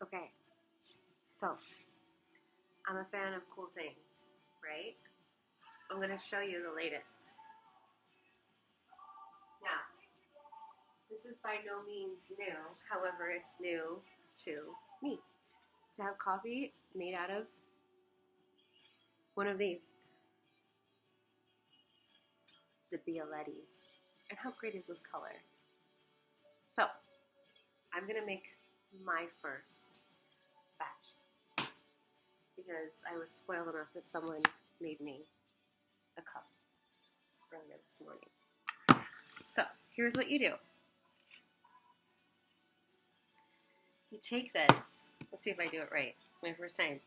Okay, so I'm a fan of cool things, right? I'm going to show you the latest. Now, this is by no means new, however, it's new to me. To have coffee made out of one of these. The Bialetti. And how great is this color? So, I'm going to make my first batch because I was spoiled enough that someone made me a cup earlier this morning. So, here's what you do. You take this. Let's see if I do it right. It's my first time.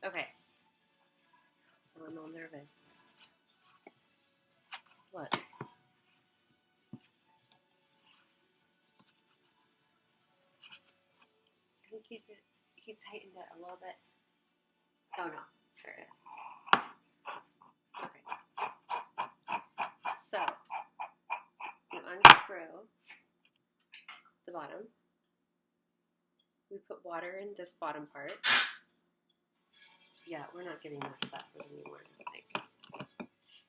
Okay. I'm all nervous. Look. I think he tightened it a little bit. Oh no, there it is. Okay. So, you unscrew the bottom. We put water in this bottom part. Yeah, we're not getting much of that food anymore, I think.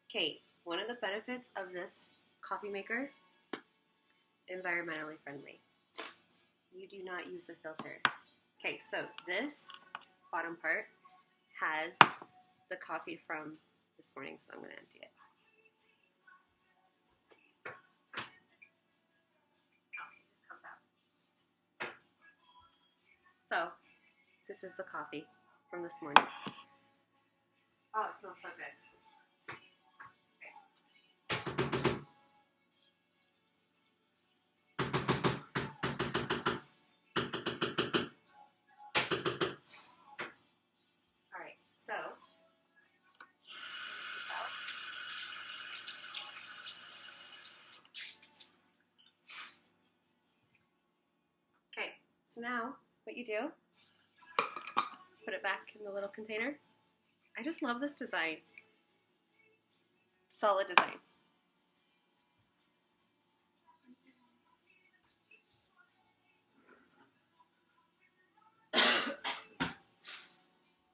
Okay, one of the benefits of this coffee maker, environmentally friendly. You do not use the filter. Okay, so this bottom part has the coffee from this morning, so I'm going to empty it. Okay, just comes out. So, this is the coffee from this morning. Oh, it smells so good. Alright, so, mix this out. Okay, so now, what you do, put it back in the little container. I just love this design. Solid design.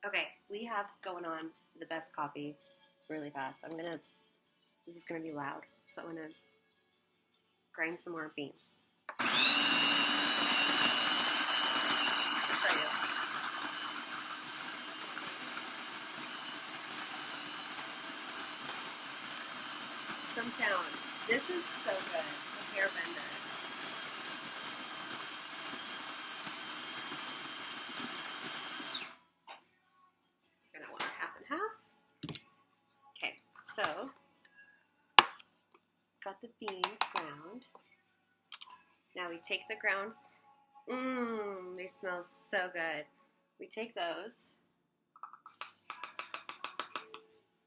Okay, we have going on the best coffee really fast. This is gonna be loud, so I'm gonna grind some more beans. I'll show you. Some sound. This is so good. The hair bender. You're gonna want half and half. Okay, so got the beans ground. Now we take the ground. They smell so good. We take those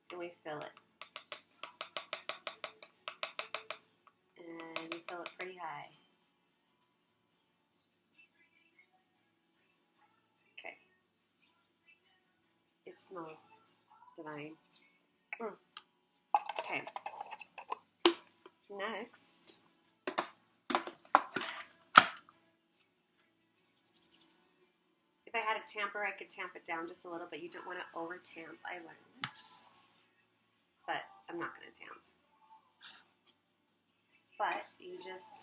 and we fill it. And we fill it pretty high. Okay. It smells divine. Okay. Next, if I had a tamper, I could tamp it down just a little bit. You don't want to over tamp, I learned. But I'm not going to tamp. But you just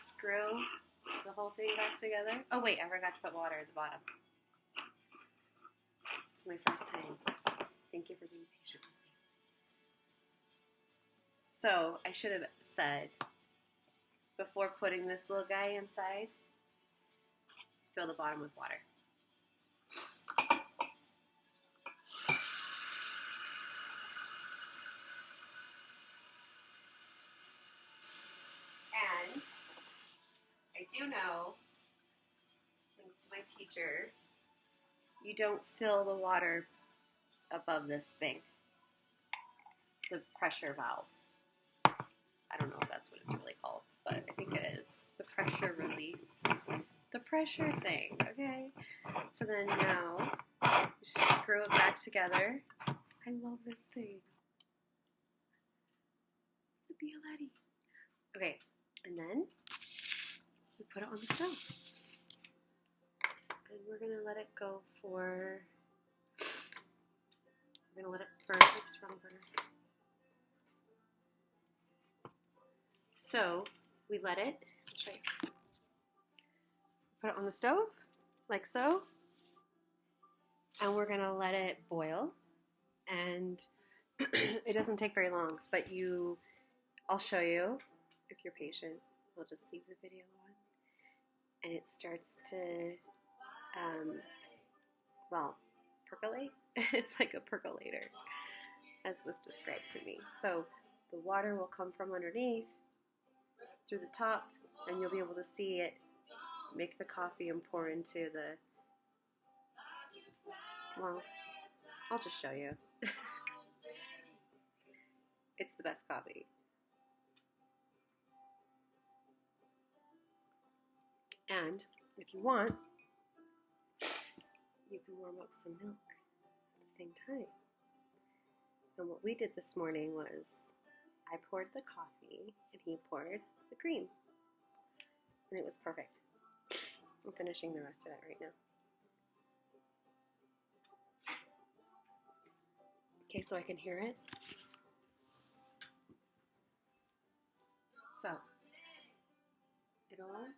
screw the whole thing back together. Oh wait, I forgot to put water at the bottom. It's my first time. Thank you for being patient with me. So I should have said, before putting this little guy inside, fill the bottom with water. And I do know, thanks to my teacher, you don't fill the water above this thing, the pressure valve. I don't know if that's what it's really called, but I think it is. The pressure release. The pressure thing, okay? So then now, screw it back together. I love this thing. The Bialetti. Okay, and then we put it on the stove. And we're going to let it go for, we're going to let it burn. Oops, wrong burner. So we let it, put it on the stove, like so. And we're going to let it boil. And it doesn't take very long, but I'll show you if you're patient. We'll just leave the video on. And it starts to, percolate. It's like a percolator, as was described to me. So the water will come from underneath through the top, and you'll be able to see it make the coffee and pour into the, well, I'll just show you. It's the best coffee. And if you want, you can warm up some milk at the same time. And what we did this morning was I poured the coffee and he poured the cream. And it was perfect. I'm finishing the rest of it right now. Okay, so I can hear it. So, it'll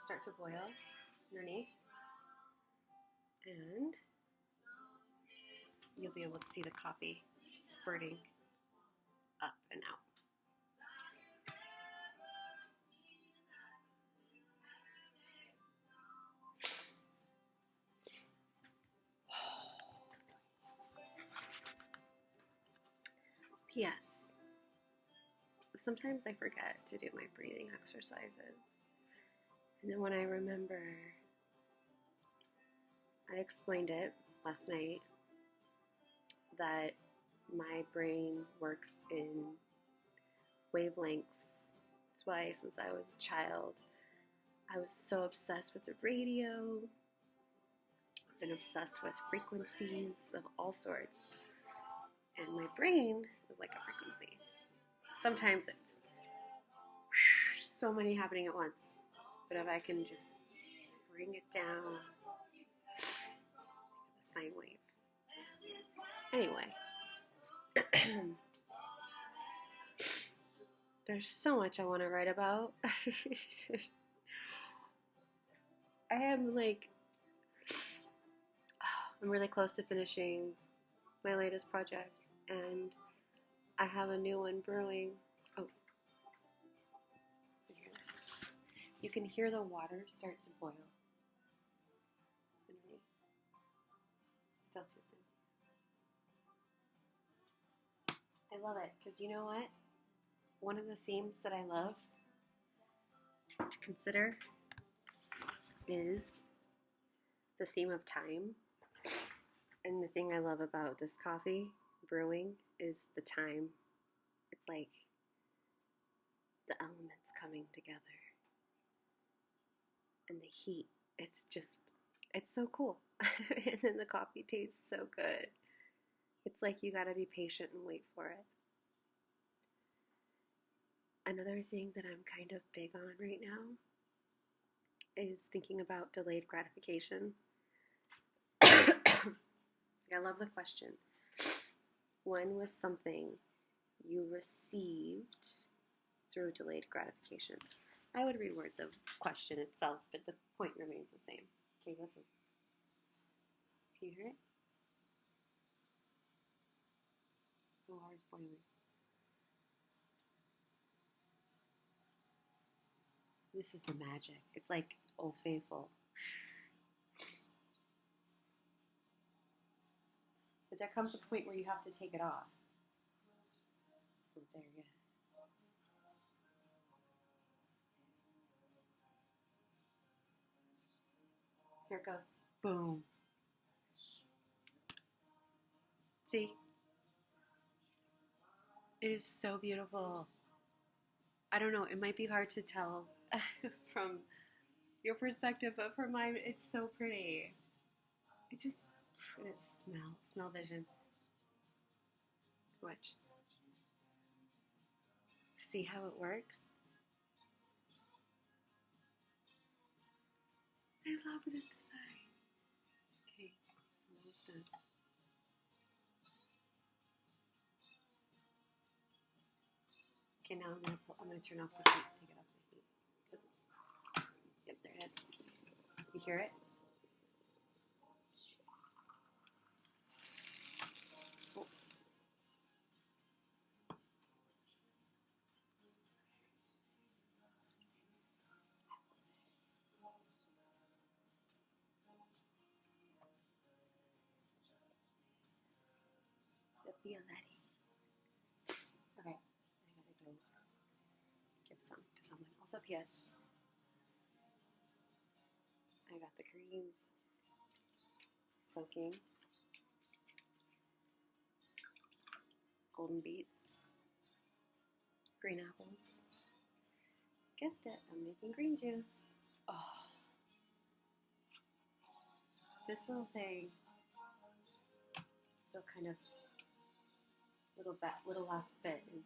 start to boil underneath, and you'll be able to see the coffee spurting up and out. P.S. Sometimes I forget to do my breathing exercises. And then when I remember, I explained it last night, that my brain works in wavelengths. That's why since I was a child, I was so obsessed with the radio. I've been obsessed with frequencies of all sorts. And my brain is like a frequency. Sometimes it's so many happening at once. But if I can just bring it down, a sine wave. Anyway, there's so much I want to write about. I'm really close to finishing my latest project, and I have a new one brewing. Oh, you can hear the water start to boil. Still too soon. I love it, because you know what? One of the themes that I love to consider is the theme of time. And the thing I love about this coffee brewing is the time. It's like the elements coming together. And the heat. It's so cool. And then the coffee tastes so good. It's like you gotta be patient and wait for it. Another thing that I'm kind of big on right now is thinking about delayed gratification. I love the question. When was something you received through delayed gratification? I would reword the question itself, but the point remains the same. Okay, listen. Can you hear it? The water's boiling. This is the magic. It's like Old Faithful. But there comes a point where you have to take it off. So there you go. Here it goes. Boom. See? It is so beautiful. I don't know, it might be hard to tell from your perspective, but from mine, it's so pretty. It just, and it's smell vision. Watch. See how it works? I love this design. Okay, it's almost done. Okay, now I'm gonna turn off the heat. Take it off the heat. Yep, there it is. You hear it? Oh. The Violetti. Okay, I gotta go give some to someone. Also, P.S. I got the greens soaking. Golden beets. Green apples. Guessed it, I'm making green juice. Oh, this little thing, still kind of little last bit is